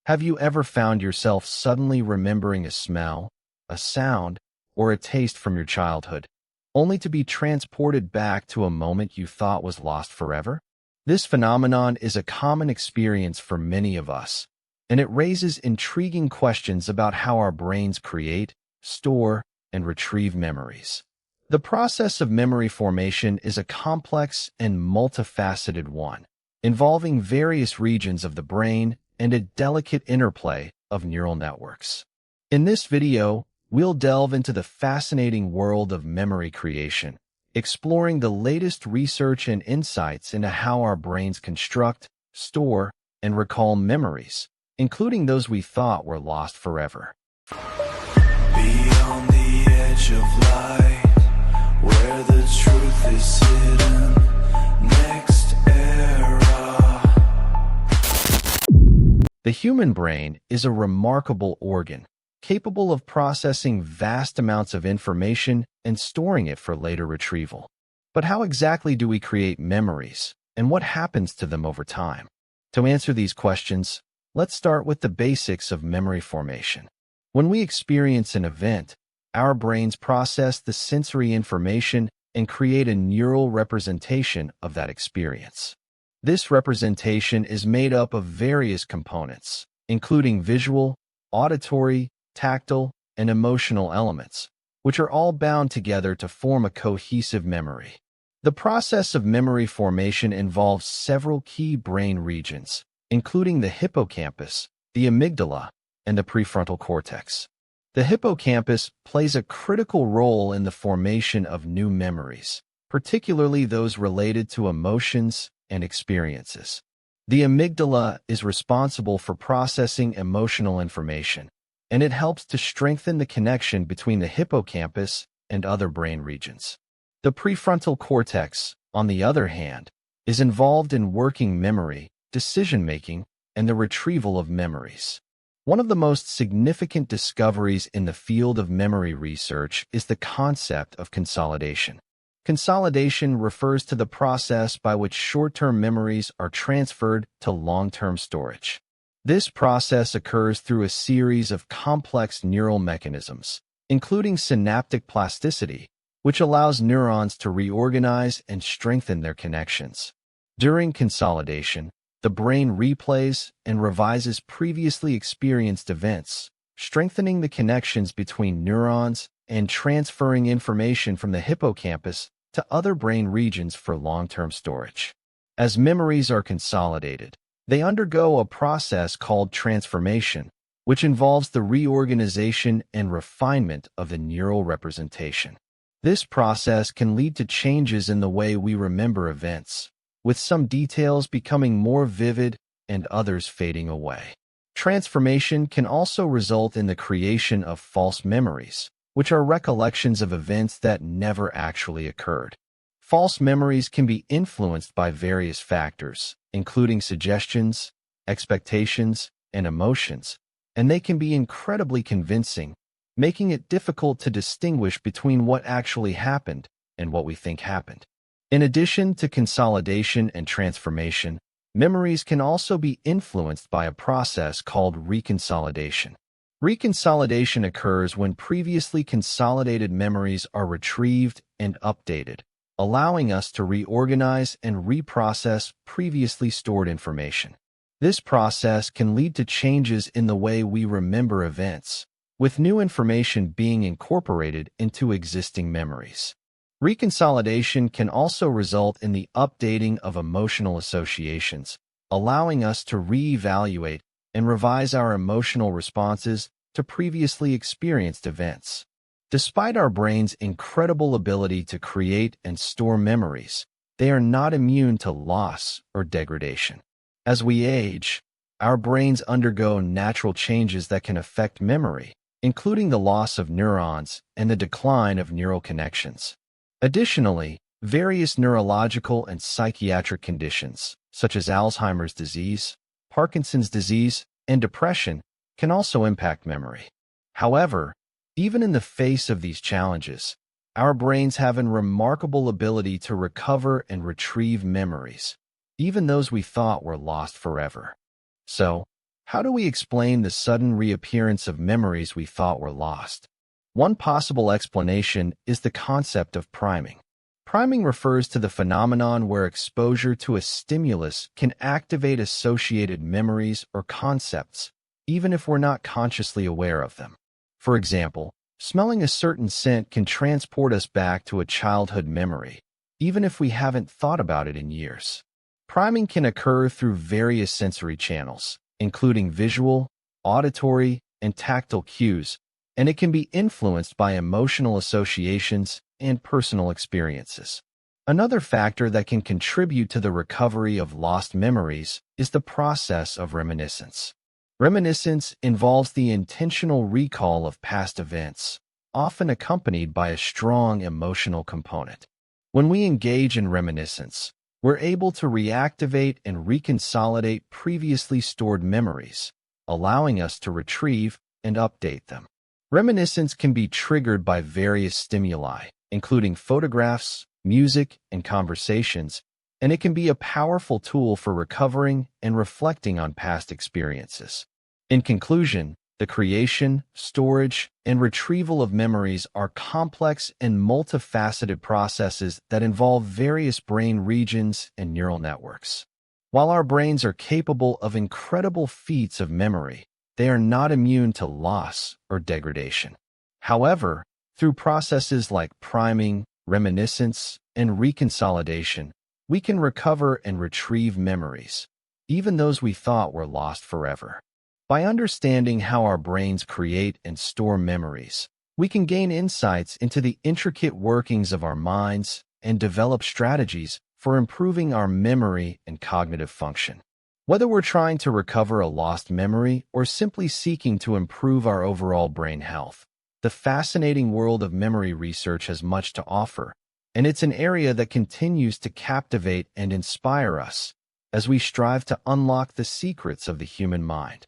Have you ever found yourself suddenly remembering a smell, a sound, or a taste from your childhood, only to be transported back to a moment you thought was lost forever? This phenomenon is a common experience for many of us, and it raises intriguing questions about how our brains create, store, and retrieve memories. The process of memory formation is a complex and multifaceted one, involving various regions of the brain and a delicate interplay of neural networks. In this video, we'll delve into the fascinating world of memory creation, exploring the latest research and insights into how our brains construct, store, and recall memories, including those we thought were lost forever. Beyond the edge of light, where the truth is hidden, next era. The human brain is a remarkable organ, capable of processing vast amounts of information and storing it for later retrieval. But how exactly do we create memories, and what happens to them over time? To answer these questions, let's start with the basics of memory formation. When we experience an event, our brains process the sensory information and create a neural representation of that experience. This representation is made up of various components, including visual, auditory, tactile, and emotional elements, which are all bound together to form a cohesive memory. The process of memory formation involves several key brain regions, including the hippocampus, the amygdala, and the prefrontal cortex. The hippocampus plays a critical role in the formation of new memories, particularly those related to emotions and experiences. The amygdala is responsible for processing emotional information, and it helps to strengthen the connection between the hippocampus and other brain regions. The prefrontal cortex, on the other hand, is involved in working memory, decision-making, and the retrieval of memories. One of the most significant discoveries in the field of memory research is the concept of consolidation. Consolidation refers to the process by which short-term memories are transferred to long-term storage. This process occurs through a series of complex neural mechanisms, including synaptic plasticity, which allows neurons to reorganize and strengthen their connections. During consolidation, the brain replays and revises previously experienced events, strengthening the connections between neurons and transferring information from the hippocampus to other brain regions for long-term storage. As memories are consolidated, they undergo a process called transformation, which involves the reorganization and refinement of the neural representation. This process can lead to changes in the way we remember events, with some details becoming more vivid and others fading away. Transformation can also result in the creation of false memories, which are recollections of events that never actually occurred. False memories can be influenced by various factors, including suggestions, expectations, and emotions, and they can be incredibly convincing, making it difficult to distinguish between what actually happened and what we think happened. In addition to consolidation and transformation, memories can also be influenced by a process called reconsolidation. Reconsolidation occurs when previously consolidated memories are retrieved and updated, allowing us to reorganize and reprocess previously stored information. This process can lead to changes in the way we remember events, with new information being incorporated into existing memories. Reconsolidation can also result in the updating of emotional associations, allowing us to reevaluate and revise our emotional responses to previously experienced events. Despite our brain's incredible ability to create and store memories, they are not immune to loss or degradation. As we age, our brains undergo natural changes that can affect memory, including the loss of neurons and the decline of neural connections. Additionally, various neurological and psychiatric conditions, such as Alzheimer's disease, Parkinson's disease, and depression, can also impact memory. However, even in the face of these challenges, our brains have a remarkable ability to recover and retrieve memories, even those we thought were lost forever. So, How do we explain the sudden reappearance of memories we thought were lost? One possible explanation is the concept of priming. Priming refers to the phenomenon where exposure to a stimulus can activate associated memories or concepts, even if we're not consciously aware of them. For example, smelling a certain scent can transport us back to a childhood memory, even if we haven't thought about it in years. Priming can occur through various sensory channels, including visual, auditory, and tactile cues, and it can be influenced by emotional associations and personal experiences. Another factor that can contribute to the recovery of lost memories is the process of reminiscence. Reminiscence involves the intentional recall of past events, often accompanied by a strong emotional component. When we engage in reminiscence, we're able to reactivate and reconsolidate previously stored memories, allowing us to retrieve and update them. Reminiscence can be triggered by various stimuli, including photographs, music, and conversations, and it can be a powerful tool for recovering and reflecting on past experiences. In conclusion, the creation, storage, and retrieval of memories are complex and multifaceted processes that involve various brain regions and neural networks. While our brains are capable of incredible feats of memory, they are not immune to loss or degradation. However, through processes like priming, reminiscence, and reconsolidation, we can recover and retrieve memories, even those we thought were lost forever. By understanding how our brains create and store memories, we can gain insights into the intricate workings of our minds and develop strategies for improving our memory and cognitive function. Whether we're trying to recover a lost memory or simply seeking to improve our overall brain health, the fascinating world of memory research has much to offer, and it's an area that continues to captivate and inspire us as we strive to unlock the secrets of the human mind.